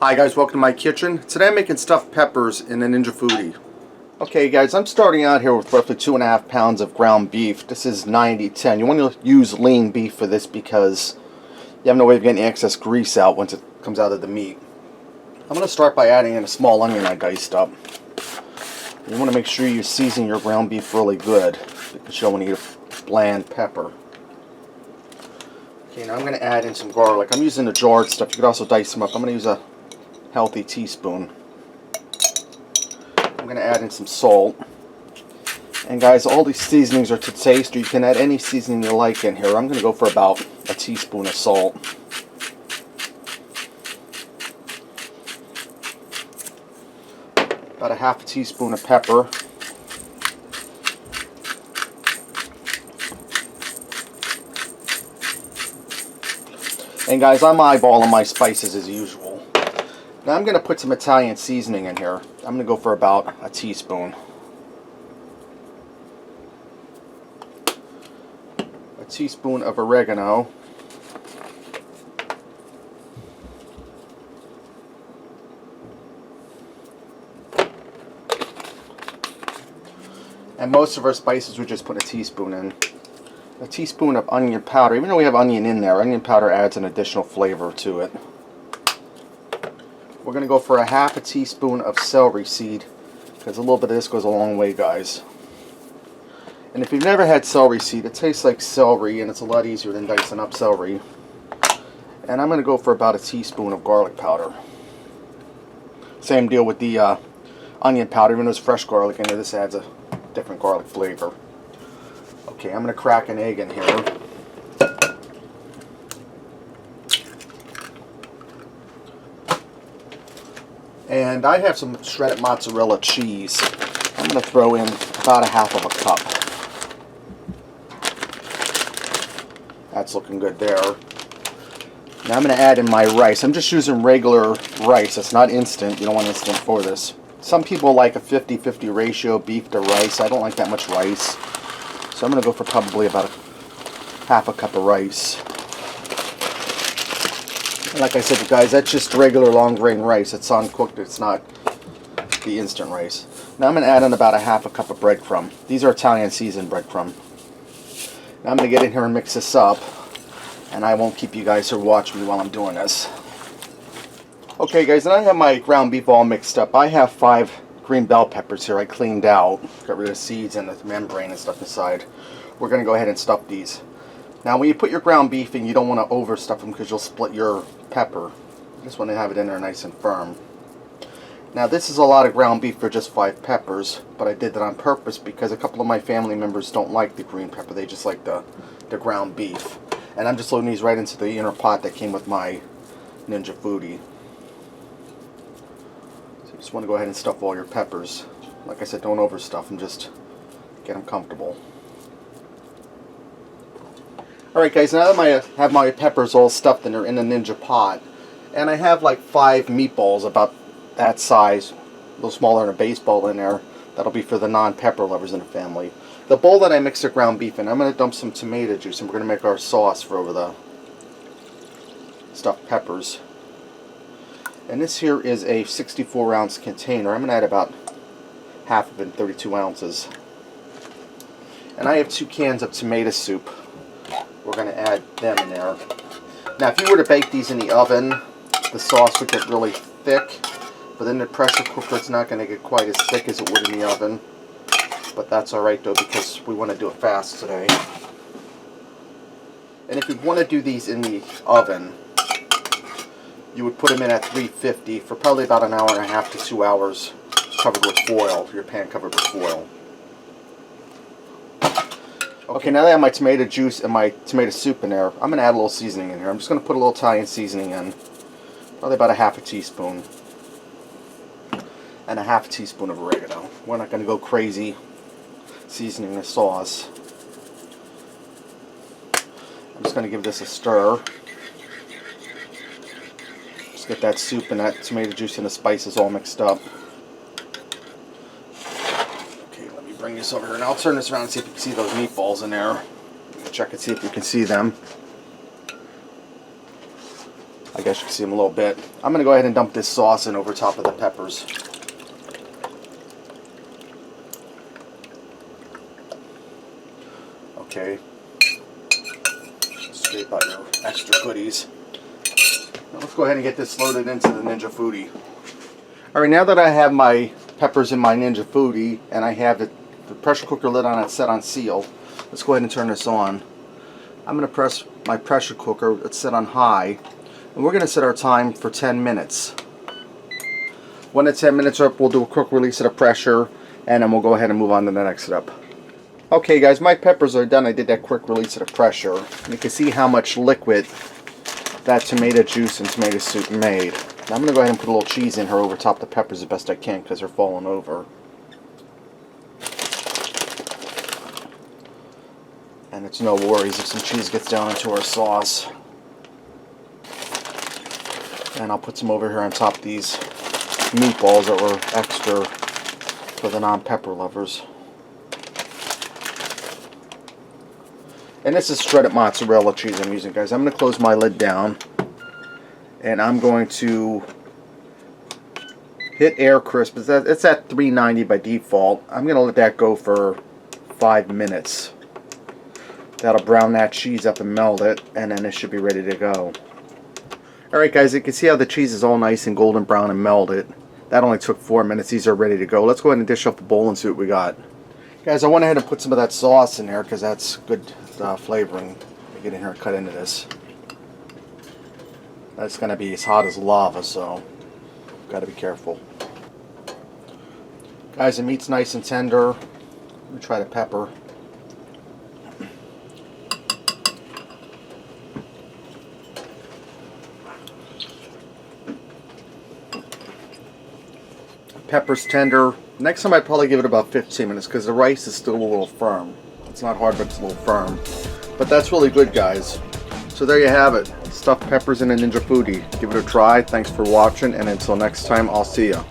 Hi guys, welcome to my kitchen. Today I'm making stuffed peppers in the Ninja Foodi. Okay guys, I'm starting out here with roughly 2.5 pounds of ground beef. This is 90-10. You want to use lean beef for this because you have no way of getting excess grease out once it comes out of the meat. I'm going to start by adding in a small onion I diced up. You want to make sure you season your ground beef really good because you don't want to eat a bland pepper. Okay, now I'm going to add in some garlic. I'm using the jarred stuff. You could also dice them up. I'm going to use a healthy teaspoon. I'm going to add in some salt. And guys, all these seasonings are to taste, or you can add any seasoning you like in here. I'm going to go for about a teaspoon of salt. About a half a teaspoon of pepper. And guys, I'm eyeballing my spices as usual. Now I'm going to put some Italian seasoning in here. I'm going to go for about a teaspoon. A teaspoon of oregano. And most of our spices we just put a teaspoon in. A teaspoon of onion powder. Even though we have onion in there, onion powder adds an additional flavor to it. We're going to go for a half a teaspoon of celery seed, because a little bit of this goes a long way, guys. And if you've never had celery seed, it tastes like celery, and it's a lot easier than dicing up celery. And I'm going to go for about a teaspoon of garlic powder. Same deal with the onion powder. Even though it's fresh garlic in there, this adds a different garlic flavor. Okay, I'm going to crack an egg in here. And I have some shredded mozzarella cheese. I'm going to throw in about a half of a cup. That's looking good there. Now I'm going to add in my rice. I'm just using regular rice. It's not instant. You don't want instant for this. Some people like a 50-50 ratio beef to rice. I don't like that much rice. So I'm going to go for probably about half a cup of rice. And like I said, guys, that's just regular long grain rice. It's uncooked. It's not the instant rice. Now I'm going to add in about a half a cup of breadcrumb. These are Italian seasoned breadcrumb. Now I'm going to get in here and mix this up. And I won't keep you guys here watching me while I'm doing this. Okay, guys, and I have my ground beef all mixed up. I have 5 green bell peppers here I cleaned out. Got rid of the seeds and the membrane and stuff inside. We're going to go ahead and stuff these. Now when you put your ground beef in, you don't want to overstuff them because you'll split your pepper. You just want to have it in there nice and firm. Now this is a lot of ground beef for just 5 peppers, but I did that on purpose because a couple of my family members don't like the green pepper. They just like the ground beef. And I'm just loading these right into the inner pot that came with my Ninja Foodi. So you just want to go ahead and stuff all your peppers. Like I said, don't overstuff them, just get them comfortable. Alright guys, now that I have my peppers all stuffed in there in the Ninja pot, and I have like 5 meatballs about that size, a little smaller than a baseball in there. That'll be for the non-pepper lovers in the family. The bowl that I mix the ground beef in, I'm going to dump some tomato juice, and we're going to make our sauce for over the stuffed peppers. And this here is a 64-ounce container. I'm going to add about half of it, 32 ounces. And I have 2 cans of tomato soup. We're going to add them in there. Now if you were to bake these in the oven, the sauce would get really thick, but in the pressure cooker it's not going to get quite as thick as it would in the oven. But that's alright though, because we want to do it fast today. And if you want to do these in the oven, you would put them in at 350 for probably about an hour and a half to 2 hours, covered with foil, your pan covered with foil. Okay, now that I have my tomato juice and my tomato soup in there, I'm going to add a little seasoning in here. I'm just going to put a little Italian seasoning in. Probably about a half a teaspoon. And a half a teaspoon of oregano. We're not going to go crazy seasoning the sauce. I'm just going to give this a stir. Just get that soup and that tomato juice and the spices all mixed up. Bring this over here, and I'll turn this around and see if you can see those meatballs in there. Check and see if you can see them. I guess you can see them a little bit. I'm going to go ahead and dump this sauce in over top of the peppers. Okay. Scrape out your extra goodies. Now let's go ahead and get this loaded into the Ninja Foodi. Alright, now that I have my peppers in my Ninja Foodi and I have the pressure cooker lid on it set on seal, let's go ahead and turn this on. I'm going to press my pressure cooker. It's set on high. And we're going to set our time for 10 minutes. When the 10 minutes are up, we'll do a quick release of the pressure and then we'll go ahead and move on to the next step. Okay guys, my peppers are done. I did that quick release of the pressure. You can see how much liquid that tomato juice and tomato soup made. Now I'm going to go ahead and put a little cheese in here over top the peppers the best I can because they're falling over. And it's no worries if some cheese gets down into our sauce. And I'll put some over here on top of these meatballs that were extra for the non-pepper lovers. And this is shredded mozzarella cheese I'm using, guys. I'm going to close my lid down. And I'm going to hit air crisp. It's at 390 by default. I'm going to let that go for 5 minutes. That'll brown that cheese up and melt it. And then it should be ready to go. Alright guys, you can see how the cheese is all nice and golden brown and melted. That only took 4 minutes. These are ready to go. Let's go ahead and dish up the bowl and see what we got. Guys, I went ahead and put some of that sauce in there because that's good flavoring. Get in here and cut into this. That's going to be as hot as lava, so got to be careful. Guys, the meat's nice and tender. Let me try the pepper. Pepper's tender. Next time I'd probably give it about 15 minutes because the rice is still a little firm. It's not hard, but it's a little firm. But that's really good, guys. So there you have it. Stuffed peppers in a Ninja Foodi. Give it a try. Thanks for watching, and until next time, I'll see ya.